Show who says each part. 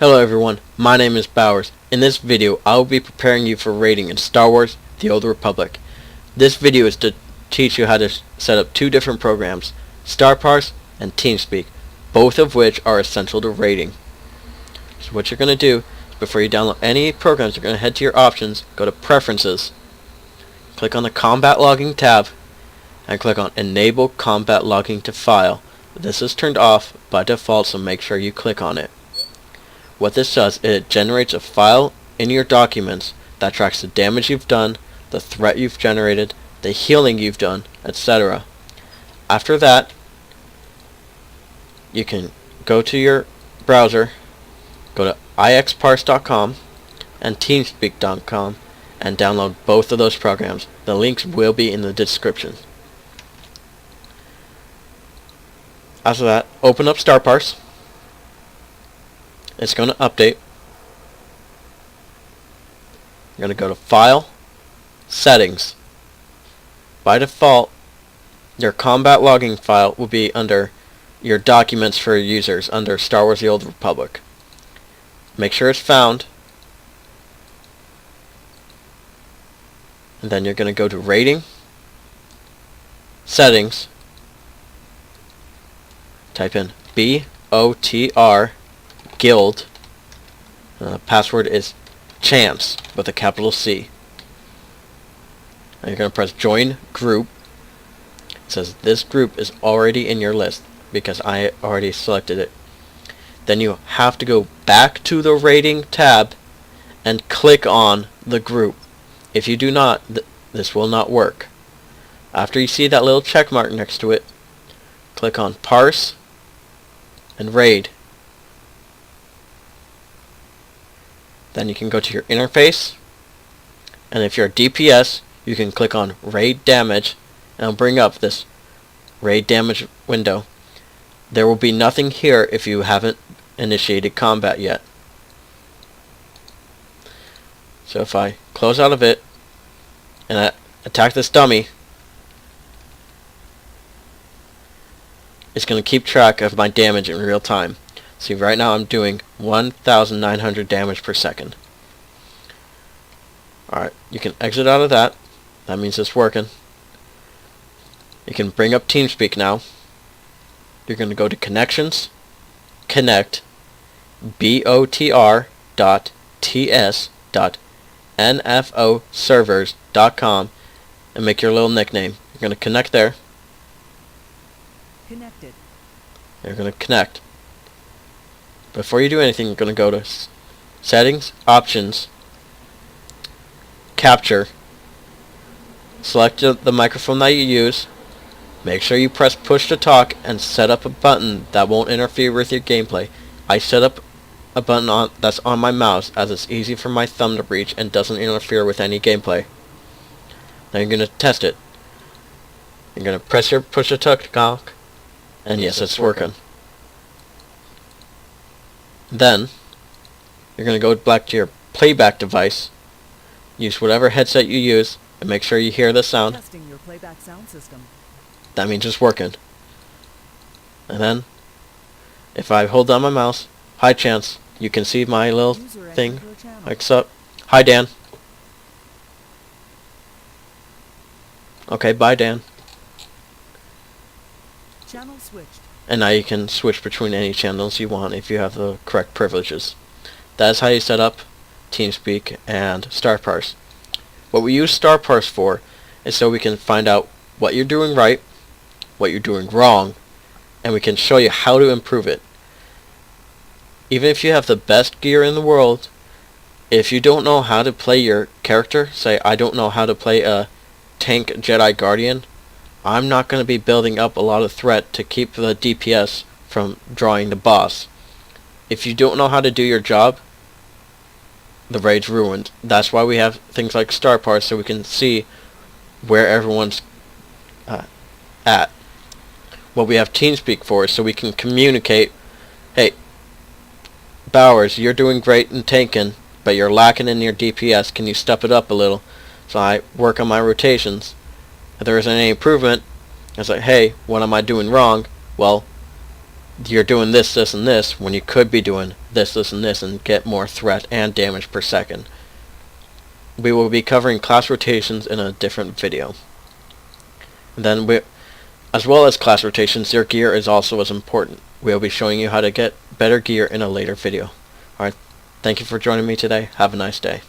Speaker 1: Hello everyone, my name is Bowers. In this video, I will be preparing you for raiding in Star Wars: The Old Republic. This video is to teach you how to set up two different programs, Parse and TeamSpeak, both of which are essential to raiding. So what you're going to do, is before you download any programs, you're going to head to your options, go to Preferences, click on the Combat Logging tab, and click on Enable Combat Logging to File. This is turned off by default, so make sure you click on it. What this does, it generates a file in your documents that tracks the damage you've done, the threat you've generated, the healing you've done, etc. After that, you can go to your browser, go to ixparse.com and teamspeak.com and download both of those programs. The links will be in the description. After that, open up Parse. It's going to update. You're going to go to File, Settings. By default, your combat logging file will be under your documents for users under Star Wars: The Old Republic. Make sure it's found. And then you're going to go to Rating, Settings, type in Botrguild. Password is chance with a capital C. And you're going to press Join Group. It says this group is already in your list because I already selected it. Then you have to go back to the Rating tab and click on the group. If you do not, this will not work. After you see that little check mark next to it, click on Parse and Raid. Then you can go to your interface, and if you're a DPS, you can click on Raid Damage, and it'll bring up this Raid Damage window. There will be nothing here if you haven't initiated combat yet. So if I close out of it, and I attack this dummy, it's going to keep track of my damage in real time. See, right now I'm doing 1,900 damage per second. Alright, you can exit out of that. That means it's working. You can bring up TeamSpeak now. You're going to go to Connections, Connect, botr.ts.nfoservers.com, and make your little nickname. You're going to connect there.
Speaker 2: Connected.
Speaker 1: You're going to connect. Before you do anything, you're going to go to Settings, Options, Capture, select the microphone that you use, make sure you press Push to Talk, and set up a button that won't interfere with your gameplay. I set up a button that's on my mouse as it's easy for my thumb to reach and doesn't interfere with any gameplay. Now you're going to test it. You're going to press your Push to Talk, and yes, it's working. Then, you're going to go back to your playback device, use whatever headset you use, and make sure you hear the sound.
Speaker 2: Testing your playback sound system.
Speaker 1: That means it's working. And then, if I hold down my mouse, high chance, you can see my little thing, like up. Hi Dan. Okay, bye Dan.
Speaker 2: Channel switched.
Speaker 1: And now you can switch between any channels you want if you have the correct privileges. That is how you set up TeamSpeak and Parse. What we use Parse for is so we can find out what you're doing right, what you're doing wrong, and we can show you how to improve it. Even if you have the best gear in the world, if you don't know how to play your character, say I don't know how to play a tank Jedi Guardian, I'm not going to be building up a lot of threat to keep the DPS from drawing the boss. If you don't know how to do your job, the raid's ruined. That's why we have things like Parse, so we can see where everyone's at. What we have TeamSpeak for is so we can communicate, hey, Bowers, you're doing great in tanking, but you're lacking in your DPS. Can you step it up a little? So I work on my rotations. If there isn't any improvement, it's like, hey, what am I doing wrong? Well, you're doing this, this, and this when you could be doing this, and this, and get more threat and damage per second. We will be covering class rotations in a different video. And then as well as class rotations, your gear is also as important. We'll be showing you how to get better gear in a later video. Alright, thank you for joining me today. Have a nice day.